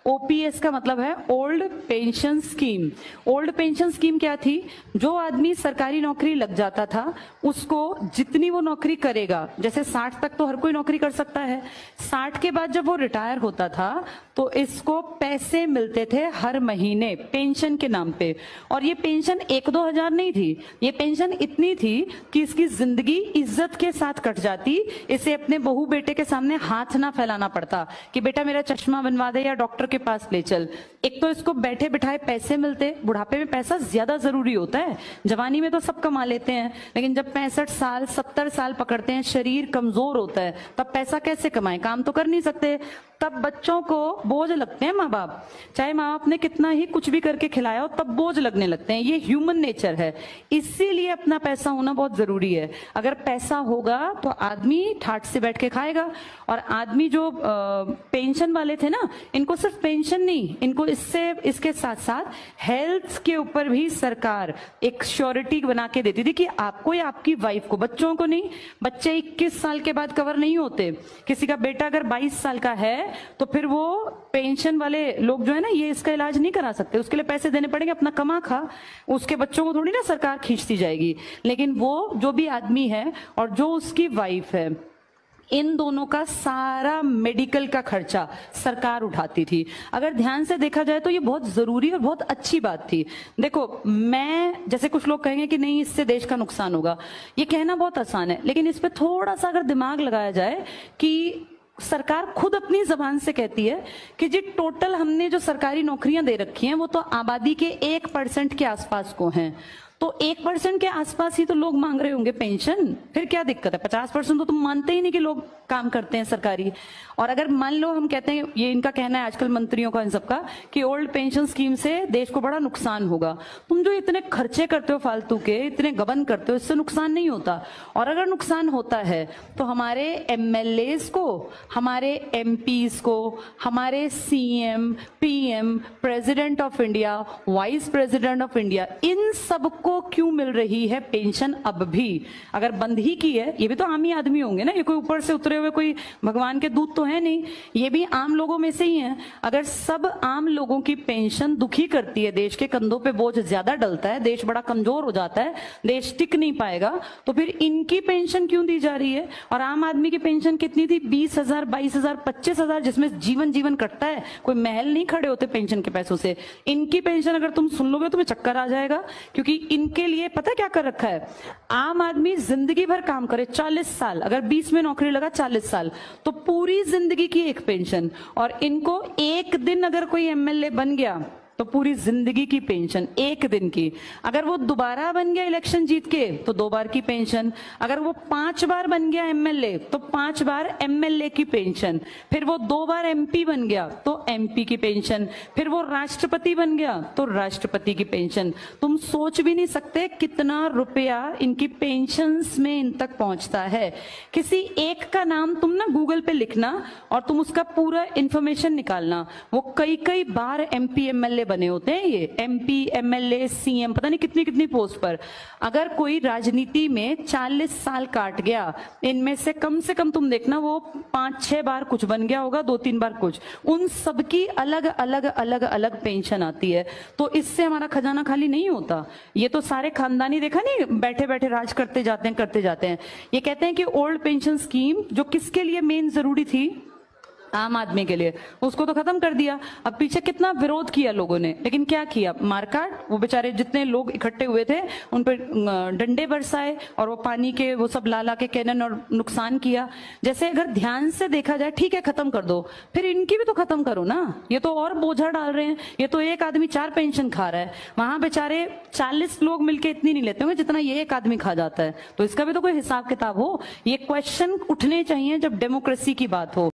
OPS का मतलब है old pension scheme. Old pension scheme क्या थी? जो आदमी सरकारी नौकरी लग जाता था उसको जितनी वो नौकरी करेगा, जैसे 60 तक तो हर कोई नौकरी कर सकता है, 60 के बाद जब वो रिटायर होता था तो इसको पैसे मिलते थे हर महीने पेंशन के नाम पे। और ये पेंशन 1-2 हजार नहीं थी, ये पेंशन इतनी थी कि इसकी जिंदगी इज्जत के साथ कट जाती। इसे अपने बहू बेटे के सामने हाथ ना फैलाना पड़ता कि बेटा मेरा चश्मा बनवा दे या डॉक्टर के पास ले चल। एक तो इसको बैठे बिठाए पैसे मिलते, बुढ़ापे में पैसा ज्यादा जरूरी होता है, जवानी में तो सब कमा लेते हैं, लेकिन जब 65 साल 70 साल पकड़ते हैं, शरीर कमजोर होता है, तब पैसा कैसे कमाएं? काम तो कर नहीं सकते। तब बच्चों को बोझ लगते हैं माँ बाप, चाहे माँ बाप ने कितना ही कुछ भी करके खिलाया हो तब बोझ लगने लगते हैं। ये ह्यूमन नेचर है, इसीलिए अपना पैसा होना बहुत जरूरी है। अगर पैसा होगा तो आदमी ठाट से बैठ के खाएगा। और आदमी जो पेंशन वाले थे ना, इनको सिर्फ पेंशन नहीं, इनको इसके साथ साथ हेल्थ के ऊपर भी सरकार एक श्योरिटी बना के देती थी कि आपको या आपकी वाइफ को, बच्चों को नहीं। बच्चे 21 साल के बाद कवर नहीं होते। किसी का बेटा अगर 22 साल का है तो फिर वो पेंशन वाले लोग जो है ना, ये इसका इलाज नहीं करा सकते, उसके लिए पैसे देने पड़ेंगे। अपना कमा खा, उसके बच्चों को थोड़ी ना सरकार खींचती जाएगी। लेकिन वो जो भी आदमी है और जो उसकी वाइफ है, इन दोनों का सारा मेडिकल का खर्चा सरकार उठाती थी। अगर ध्यान से देखा जाए तो ये बहुत जरूरी और बहुत अच्छी बात थी। देखो, मैं जैसे कुछ लोग कहेंगे कि नहीं इससे देश का नुकसान होगा, ये कहना बहुत आसान है, लेकिन इस पे थोड़ा सा अगर दिमाग लगाया जाए कि सरकार खुद अपनी जबान से कहती है कि जी टोटल हमने जो सरकारी नौकरियां दे रखी हैं वो तो आबादी के 1% के आसपास को हैं। तो 1% के आसपास ही तो लोग मांग रहे होंगे पेंशन, फिर क्या दिक्कत है? 50% तो तुम मानते ही नहीं कि लोग काम करते हैं सरकारी। और अगर मान लो हम कहते हैं, ये इनका कहना है आजकल मंत्रियों का इन सबका, कि ओल्ड पेंशन स्कीम से देश को बड़ा नुकसान होगा। तुम जो इतने खर्चे करते हो फालतू के, इतने गबन करते हो, इससे नुकसान नहीं होता। और अगर नुकसान होता है तो हमारे एमएलएस को, हमारे एमपीज को, हमारे CM, PM, president of India, vice president of India, इन सबको क्यों मिल रही है पेंशन अब भी? अगर बंद ही की है, ये भी तो आम ही आदमी होंगे ना, ये कोई ऊपर से उतरे हुए कोई भगवान के दूत तो है नहीं, ये भी आम लोगों में से ही हैं। अगर सब आम लोगों की पेंशन दुखी करती है, देश के कंधों पे बोझ ज्यादा डलता है, देश बड़ा कमजोर हो जाता है, देश टिक नहीं पाएगा, तो फिर इनकी पेंशन क्यों दी जा रही है? और आम आदमी की पेंशन कितनी थी? 20,000, 22,000, 25,000, जिसमें जीवन कटता है, कोई महल नहीं खड़े होते पेंशन के पैसों से। इनकी पेंशन अगर तुम सुन लोगे तुम्हें चक्कर आ जाएगा, क्योंकि इनके लिए पता क्या कर रखा है? आम आदमी जिंदगी भर काम करे, 40 साल, अगर 20 में नौकरी लगा 40 साल, तो पूरी जिंदगी की एक पेंशन। और इनको एक दिन अगर कोई एमएलए बन गया तो पूरी जिंदगी की पेंशन एक दिन की। अगर वो दोबारा बन गया इलेक्शन जीत के तो 2 बार की पेंशन। अगर वो 5 बार बन गया एमएलए तो 5 बार एमएलए की पेंशन। फिर वो 2 बार एमपी बन गया तो एमपी की पेंशन। फिर वो राष्ट्रपति बन गया तो राष्ट्रपति की पेंशन। तुम सोच भी नहीं सकते कितना रुपया इनकी पेंशन्स में इन तक पहुंचता है। किसी एक का नाम तुम ना गूगल पे लिखना और तुम उसका पूरा इंफॉर्मेशन निकालना, वो कई बार एमपी एमएलए बने होते हैं। ये एमपी, एमएलए, सीएम, पता नहीं कितनी कितनी पोस्ट पर। अगर कोई राजनीति में 40 साल काट गया, इनमें से कम तुम देखना वो 5-6 बार कुछ बन गया होगा, 2-3 बार कुछ। उन सबकी अलग अलग पेंशन आती है। तो इससे हमारा खजाना खाली नहीं होता। ये तो सारे खानदानी, देखा नहीं, बैठे बैठे राज करते जाते हैं। ये कहते हैं कि ओल्ड पेंशन स्कीम जो किसके लिए मेन जरूरी थी? आम आदमी के लिए, उसको तो खत्म कर दिया। अब पीछे कितना विरोध किया लोगों ने, लेकिन क्या किया? मारकाट। वो बेचारे जितने लोग इकट्ठे हुए थे उन पर डंडे बरसाए और वो पानी के वो सब ला के कैनन और नुकसान किया। जैसे अगर ध्यान से देखा जाए, ठीक है खत्म कर दो, फिर इनकी भी तो खत्म करो ना। ये तो और बोझा डाल रहे हैं। ये तो एक आदमी 4 पेंशन खा रहा है, वहां बेचारे 40 लोग मिलकर इतनी नहीं लेते होंगे जितना ये एक आदमी खा जाता है। तो इसका भी तो कोई हिसाब किताब हो। ये क्वेश्चन उठने चाहिए जब डेमोक्रेसी की बात हो।